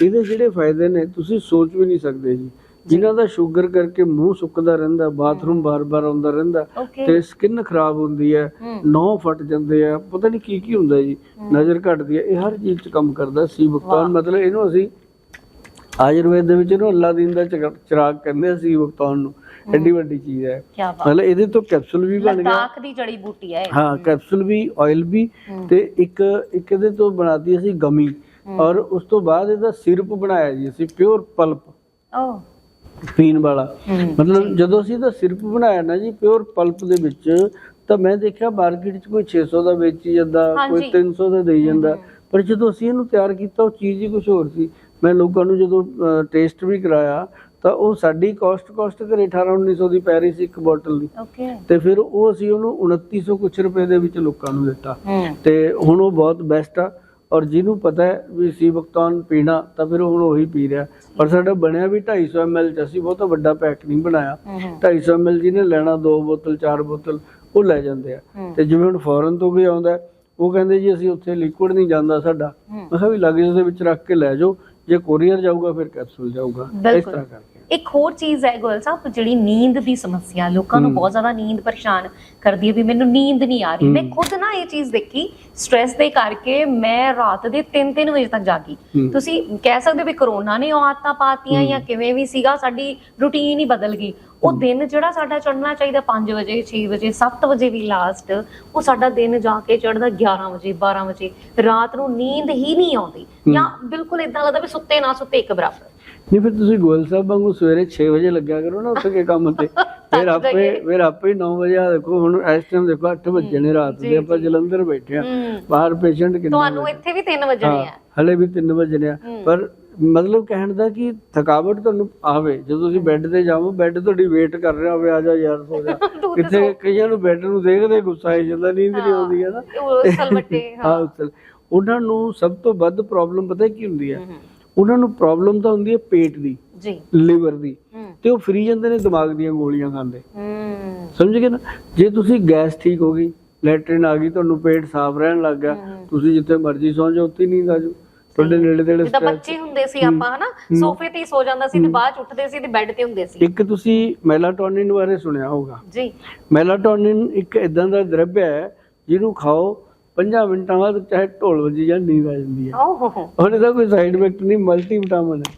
ਇਹਦੇ ਜਿਹੜੇ ਫਾਇਦੇ ਨੇ ਤੁਸੀਂ ਸੋਚ ਵੀ ਨਹੀਂ ਸਕਦੇ ਜੀ। ਜਿਨ੍ਹਾਂ ਦਾ ਸ਼ੂਗਰ ਕਰਕੇ ਮੂੰਹ ਸੁੱਕਦਾ ਰਹਿੰਦਾ, ਬਾਥਰੂਮ ਬਾਰ-ਬਾਰ ਆਉਂਦਾ ਰਹਿੰਦਾ ਤੇ ਸਕਿਨ ਖਰਾਬ ਹੁੰਦੀ ਹੈ, ਨਹੁੰ ਫਟ ਜਾਂਦੇ ਆ, ਪਤਾ ਨਹੀਂ ਕੀ ਹੁੰਦਾ ਜੀ, ਨਜ਼ਰ ਘਟਦੀ ਹੈ, ਇਹ ਹਰ ਚੀਜ਼ 'ਚ ਕੰਮ ਕਰਦਾ ਸੀਵਕਤਾਨ। ਮਤਲਬ ਇਹਨੂੰ ਅਸੀਂ ਆਯੁਰਵੇਦ ਦੇ ਵਿੱਚ ਇਹਨੂੰ ਅਲਾਦੀਨ ਦਾ ਚਿਰਾਗ ਕਹਿੰਦੇ ਆ ਸੀਵਕਤਾਨ ਨੂੰ। ਐਡੀ ਵੱਡੀ ਚੀਜ਼ ਹੈ। ਮਤਲਬ ਇਹਦੇ ਤੋਂ ਕੈਪਸੂਲ ਵੀ ਬਣ ਗਿਆ, ਲੱਦਾਖ ਦੀ ਜੜੀ ਬੂਟੀ ਹੈ। ਹਾਂ, ਕੈਪਸੂਲ ਵੀ, ਆਇਲ ਵੀ, ਤੇ ਇੱਕ ਇਹਦੇ ਤੋਂ ਬਣਾਤੀ ਅਸੀਂ ਗਮੀ, ਔਰ ਉਸ ਤੋਂ ਬਾਅਦ ਇਹਦਾ ਸਿਰਪ ਬਣਾਇਆ ਜੀ ਅਸੀਂ, ਪਿਓਰ ਪਲਪ ਪੀਣ ਵਾਲਾ। ਮਤਲਬ ਜਦੋਂ ਅਸੀਂ ਇਹਦਾ ਸਿਰਪ ਬਣਾਇਆ ਨਾ ਜੀ ਪਿਓਰ ਪਲਪ ਦੇ ਵਿੱਚ, ਤਾਂ ਮੈਂ ਦੇਖਿਆ ਮਾਰਕੀਟ 'ਚ ਕੋਈ 600 ਦਾ ਵੇਚੀ ਜਾਂਦਾ, ਕੋਈ 300 ਦਾ ਦੇਈ ਜਾਂਦਾ, ਪਰ ਜਦੋਂ ਅਸੀਂ ਇਹਨੂੰ ਤਿਆਰ ਕੀਤਾ ਉਹ ਚੀਜ਼ ਹੀ ਕੁਝ ਹੋਰ ਸੀ। ਮੈਂ ਲੋਕਾਂ ਨੂੰ ਜਦੋਂ ਟੇਸਟ ਵੀ ਕਰਾਇਆ ਤਾਂ ਉਹ ਸਾਡੀ ਕਾਸਟ ਘਰੇ 1800-1900 ਦੀ ਪੈ ਰਹੀ ਸੀ ਇੱਕ ਬੋਟਲ ਦੀ, ਤੇ ਫਿਰ ਉਹ ਅਸੀਂ ਉਹਨੂੰ 2900 ਕੁਛ ਰੁਪਏ ਦੇ ਵਿੱਚ ਲੋਕਾਂ ਨੂੰ ਦਿੱਤਾ, ਤੇ ਹੁਣ ਉਹ ਬਹੁਤ ਬੈਸਟ ਆ। ਔਰ ਜਿਹਨੂੰ ਪਤਾ ਹੈ ਵੀ ਸੀਵਕਤਾਨ ਪੀਣਾ ਤਾਂ ਫਿਰ ਹੁਣ ਉਹੀ ਪੀ ਰਿਹਾ। ਪਰ ਸਾਡਾ ਬਣਿਆ ਵੀ 250 ml 'ਚ, ਅਸੀਂ ਬਹੁਤਾ ਵੱਡਾ ਪੈਕ ਨਹੀਂ ਬਣਾਇਆ। 250 ml ਜਿਹਨੇ ਲੈਣਾ 2 ਬੋਤਲ 4 ਬੋਤਲ ਉਹ ਲੈ ਜਾਂਦੇ ਆ। ਤੇ ਜਿਵੇਂ ਹੁਣ ਫੋਰਨ ਤੋਂ ਵੀ ਆਉਂਦਾ, ਉਹ ਕਹਿੰਦੇ ਜੀ ਅਸੀਂ ਉੱਥੇ ਲਿਕੁਇਡ ਨਹੀਂ ਜਾਂਦਾ ਸਾਡਾ, ਮੈਂ ਕਿਹਾ ਵੀ ਲਗੇਜ ਦੇ ਵਿੱਚ ਰੱਖ ਕੇ ਲੈ ਜਾਓ, ਜੇ ਕੋਰੀਅਰ ਜਾਊਗਾ ਫਿਰ ਕੈਪਸੂਲ ਜਾਊਗਾ, ਇਸ ਤਰ੍ਹਾਂ ਕਰਕੇ। ਇੱਕ ਹੋਰ ਚੀਜ਼ ਹੈ ਗੋਇਲ ਸਾਹਿਬ, ਜਿਹੜੀ ਨੀਂਦ ਦੀ ਸਮੱਸਿਆ, ਲੋਕਾਂ ਨੂੰ ਬਹੁਤ ਜ਼ਿਆਦਾ ਨੀਂਦ ਪਰੇਸ਼ਾਨ ਕਰਦੀ ਹੈ ਵੀ ਮੈਨੂੰ ਨੀਂਦ ਨਹੀਂ ਆ ਰਹੀ। ਮੈਂ ਖੁਦ ਨਾ ਇਹ ਚੀਜ਼ ਦੇਖੀ, ਸਟ੍ਰੈਸ ਦੇ ਕਰਕੇ ਮੈਂ ਰਾਤ ਦੇ 3-3 ਵਜੇ ਤੱਕ ਜਾਗੀ। ਤੁਸੀਂ ਕਹਿ ਸਕਦੇ ਹੋ ਵੀ ਕਰੋਨਾ ਨੇ ਆਦਤਾਂ ਪਾਤੀਆਂ ਜਾਂ ਕਿਵੇਂ ਵੀ ਸੀਗਾ, ਸਾਡੀ ਰੂਟੀਨ ਹੀ ਬਦਲ ਗਈ। ਉਹ ਦਿਨ ਜਿਹੜਾ ਸਾਡਾ ਚੜ੍ਹਨਾ ਚਾਹੀਦਾ 5 ਵਜੇ 6 ਵਜੇ 7 ਵਜੇ ਵੀ ਲਾਸਟ, ਉਹ ਸਾਡਾ ਦਿਨ ਜਾ ਕੇ ਚੜ੍ਹਦਾ 11 ਵਜੇ 12 ਵਜੇ। ਰਾਤ ਨੂੰ ਨੀਂਦ ਹੀ ਨਹੀਂ ਆਉਂਦੀ, ਜਾਂ ਬਿਲਕੁਲ ਏਦਾਂ ਲੱਗਦਾ ਵੀ ਸੁੱਤੇ ਨਾ ਸੁੱਤੇ ਇੱਕ ਬਰਾਬਰ। ਨਹੀਂ, ਫਿਰ ਤੁਸੀਂ ਗੋਇਲ ਸਾਹਿਬ ਵਾਂਗੂ ਸਵੇਰੇ 6 ਵਜੇ ਲੱਗਿਆ ਕਰੋ ਨਾ ਉੱਠ ਕੇ ਕੰਮ ਤੇ, ਫਿਰ ਆਪੇ 9 ਵਜੇ। ਆ ਦੇਖੋ ਹੁਣ ਇਸ ਟਾਈਮ ਦੇਖੋ 8 ਵਜੇ ਨੇ ਰਾਤ ਦੇ, ਆਪਾਂ ਜਲੰਧਰ ਬੈਠੇ ਆ, ਬਾਹਰ ਪੇਸ਼ੈਂਟ ਕਿੰਨੇ, ਤੁਹਾਨੂੰ ਇੱਥੇ ਵੀ 3 ਵਜਣੇ ਆ, ਹਲੇ ਵੀ 3 ਵਜਣੇ ਆ। ਪਰ ਮਤਲਬ ਕਹਿਣ ਦਾ ਕਿ ਥਕਾਵਟ ਤੁਹਾਨੂੰ ਆਵੇ ਜਦੋਂ ਤੁਸੀਂ ਬੈੱਡ ਤੇ ਜਾਵੋ, ਬੈੱਡ ਤੁਹਾਡੀ ਵੇਟ ਕਰ ਰਿਹਾ ਹੋਵੇ, ਆ ਜਾ ਯਾਰ ਸੋ ਜਾ। ਕਿਤੇ ਕਈਆਂ ਨੂੰ ਬੈੱਡ ਨੂੰ ਦੇਖਦੇ ਗੁੱਸਾ ਆ ਜਾਂਦਾ, ਨੀਂਦ ਨਹੀਂ ਆਉਂਦੀ ਹੈ ਨਾ, ਉਹਨਾਂ ਨੂੰ ਸਭ ਤੋਂ ਵੱਧ ਪ੍ਰੋਬਲਮ ਪਤਾ ਕੀ ਹੁੰਦੀ ਹੈ? ਉਹਨਾਂ ਨੂੰ ਪ੍ਰੋਬਲਮ ਤਾਂ ਹੁੰਦੀ ਹੈ ਪੇਟ ਦੀ, ਲਿਵਰ ਦੀ, ਤੇ ਉਹ ਫਰੀ ਜਾਂਦੇ ਨੇ ਦਿਮਾਗ ਦੀਆਂ ਗੋਲੀਆਂ ਖਾਂਦੇ। ਸਮਝ ਗਏ ਨਾ? ਜੇ ਤੁਸੀਂ ਗੈਸ ਠੀਕ ਹੋ ਗਈ, ਲੈਟਰਿਨ ਆ ਗਈ, ਤੁਹਾਨੂੰ ਪੇਟ ਸਾਫ਼ ਰਹਿਣ ਲੱਗ ਗਿਆ, ਤੁਸੀਂ ਜਿੱਥੇ ਮਰਜ਼ੀ ਸੌਂ ਜਾਓ, ਉੱਥੇ ਨੀਂਦ ਆ ਜਾਓ। ਤੁਹਾਡੇ ਨੇੜੇ ਤੇੜੇ ਜਿੱਦਾਂ ਬੱਚੇ ਹੁੰਦੇ ਸੀ ਆਪਾਂ ਹਨਾ, ਸੋਫੇ ਤੇ ਹੀ ਸੋ ਜਾਂਦਾ ਸੀ ਤੇ ਬਾਅਦ ਚ ਉੱਠਦੇ ਸੀ ਤੇ ਬੈੱਡ ਤੇ ਹੁੰਦੇ ਸੀ। ਇੱਕ ਤੁਸੀਂ ਮੈਲਾਟੋਨਿਨ ਬਾਰੇ ਸੁਣਿਆ ਹੋਊਗਾ ਜੀ। ਮੈਲਾਟੋਨਿਨ ਇੱਕ ਇਦਾਂ ਦਾ ਦਰਵ ਹੈ ਜਿਹਨੂੰ ਖਾਓ 5 ਮਿੰਟਾਂ ਬਾਅਦ ਚਾਹੇ ਢੋਲ ਵੱਜੀ ਜਾਂ ਨੀਂਦ ਆ ਜਾਂਦੀ ਹੈ। ਔਰ ਇਹਦਾ ਕੋਈ ਸਾਈਡ ਇਫੈਕਟ ਨਹੀਂ, ਮਲਟੀ ਵਿਟਾਮਿਨ ਹੈ।